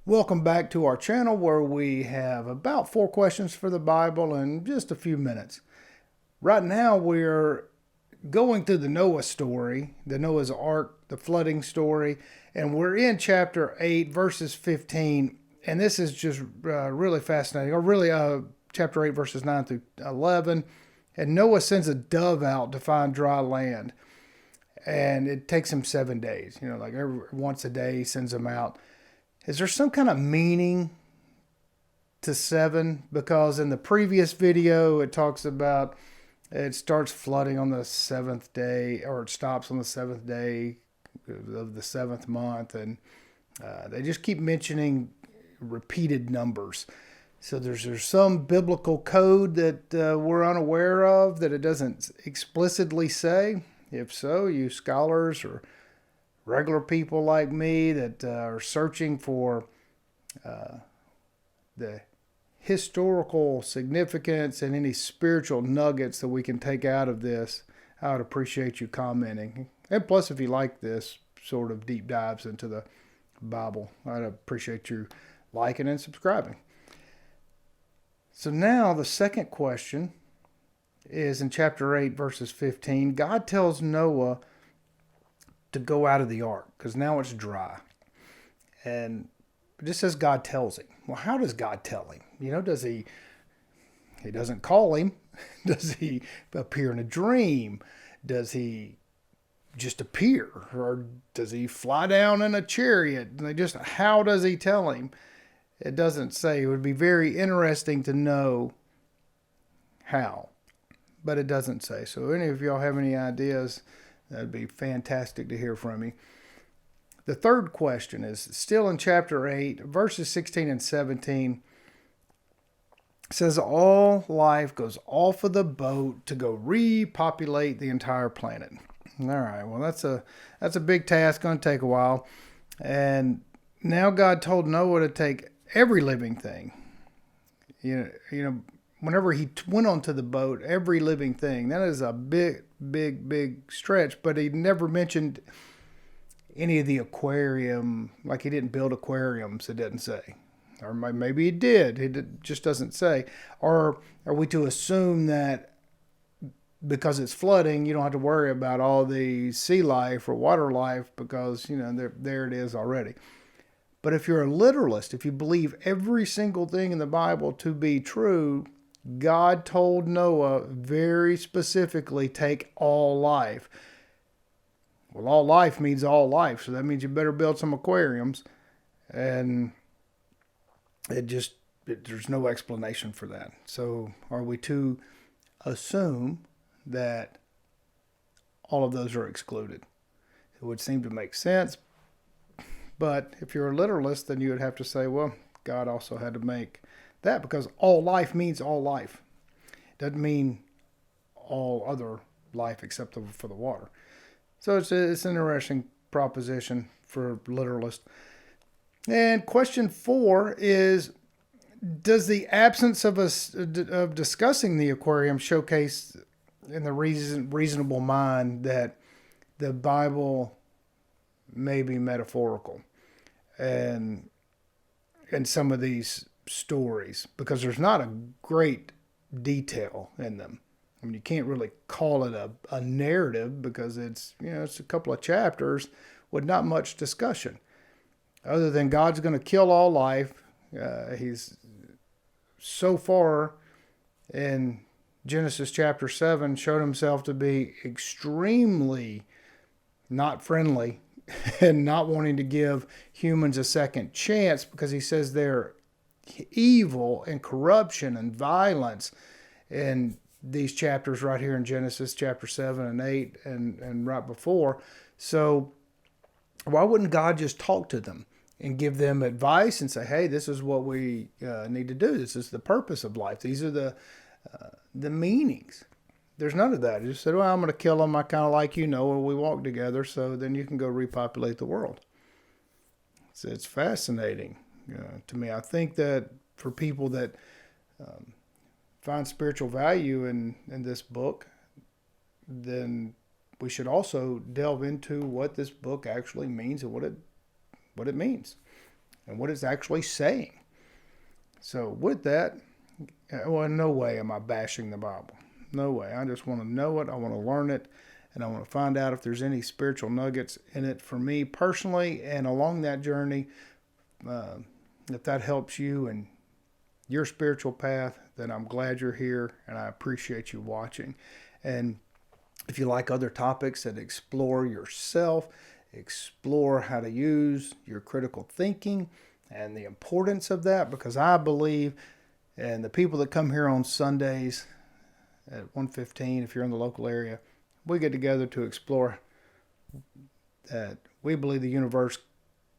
Welcome back to our channel where we have about 4 questions for the Bible in just a few minutes. Right now we're going through the Noah story, the Noah's Ark, the flooding story, and we're in chapter 8, verses 15. And this is just really fascinating, chapter 8, verses 9 through 11. And Noah sends a dove out to find dry land. And it takes him 7 days, once a day he sends them out. Is there some kind of meaning to 7? Because in the previous video, it talks about it starts flooding on the 7th day, or it stops on the 7th day of the 7th month. And they just keep mentioning repeated numbers. So there's some biblical code that we're unaware of that it doesn't explicitly say. If so, you scholars or regular people like me that are searching for the historical significance and any spiritual nuggets that we can take out of this, I would appreciate you commenting. And plus, if you like this sort of deep dives into the Bible, I'd appreciate you liking and subscribing. So now the second question is in chapter 8, verses 15. God tells Noah to go out of the ark because now it's dry. And it just says God tells him. Well, how does God tell him? Does he doesn't call him? Does he appear in a dream? Does he just appear? Or does he fly down in a chariot? How does he tell him? It doesn't say. It would be very interesting to know how, but it doesn't say. So any of y'all have any ideas, that'd be fantastic to hear from you. The third question is still in chapter 8, verses 16 and 17. It says, all life goes off of the boat to go repopulate the entire planet. All right, well, that's a big task, going to take a while. And now God told Noah to take every living thing. Whenever he went onto the boat, every living thing. That is a big stretch, but he never mentioned any of the aquarium, like he didn't build aquariums, it didn't say. Or maybe he did, it just doesn't say. Or are we to assume that because it's flooding, you don't have to worry about all the sea life or water life because, there it is already. But if you're a literalist, if you believe every single thing in the Bible to be true, God told Noah very specifically, take all life. Well, all life means all life, so that means you better build some aquariums. And there's no explanation for that. So are we to assume that all of those are excluded? It would seem to make sense. But if you're a literalist, then you would have to say, well, God also had to make that because all life means all life. It doesn't mean all other life except for the water. So it's an interesting proposition for literalists. And question 4 is, does the absence of discussing the aquarium showcase in the reasonable mind that the Bible may be metaphorical and some of these stories, because there's not a great detail in them. I mean, you can't really call it a narrative because it's a couple of chapters with not much discussion other than God's going to kill all life. He's so far in Genesis chapter 7 showed himself to be extremely not friendly and not wanting to give humans a second chance because he says they're evil and corruption and violence in these chapters right here in Genesis chapter 7 and 8 and right before. So why wouldn't God just talk to them and give them advice and say, hey, this is what we need to do. This is the purpose of life. These are the meanings. There's none of that. He just said, well, I'm going to kill them. I kind of like we walk together, so then you can go repopulate the world. It's fascinating to me. I think that for people that find spiritual value in this book, then we should also delve into what this book actually means and what it means. and what it's actually saying. So with that, well, in no way am I bashing the Bible. No way. I just want to know it. I want to learn it. And I want to find out if there's any spiritual nuggets in it for me personally. And along that journey, if that helps you and your spiritual path, then I'm glad you're here and I appreciate you watching. And if you like other topics that explore yourself, explore how to use your critical thinking and the importance of that, because I believe, and the people that come here on Sundays at 1:15, if you're in the local area, we get together to explore that we believe the universe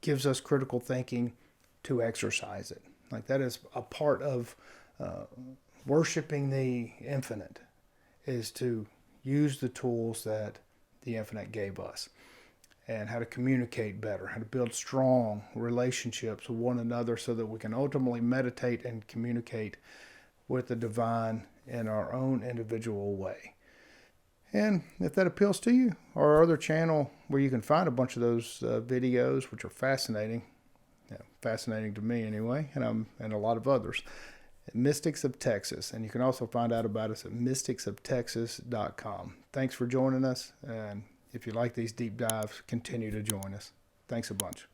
gives us critical thinking to exercise it. Like that is a part of worshiping the infinite, is to use the tools that the infinite gave us, and how to communicate better, how to build strong relationships with one another so that we can ultimately meditate and communicate with the divine in our own individual way. And if that appeals to you, our other channel where you can find a bunch of those videos, which are fascinating, fascinating to me anyway, and a lot of others, Mystics of Texas. And you can also find out about us at mysticsoftexas.com. Thanks for joining us. And if you like these deep dives, continue to join us. Thanks a bunch.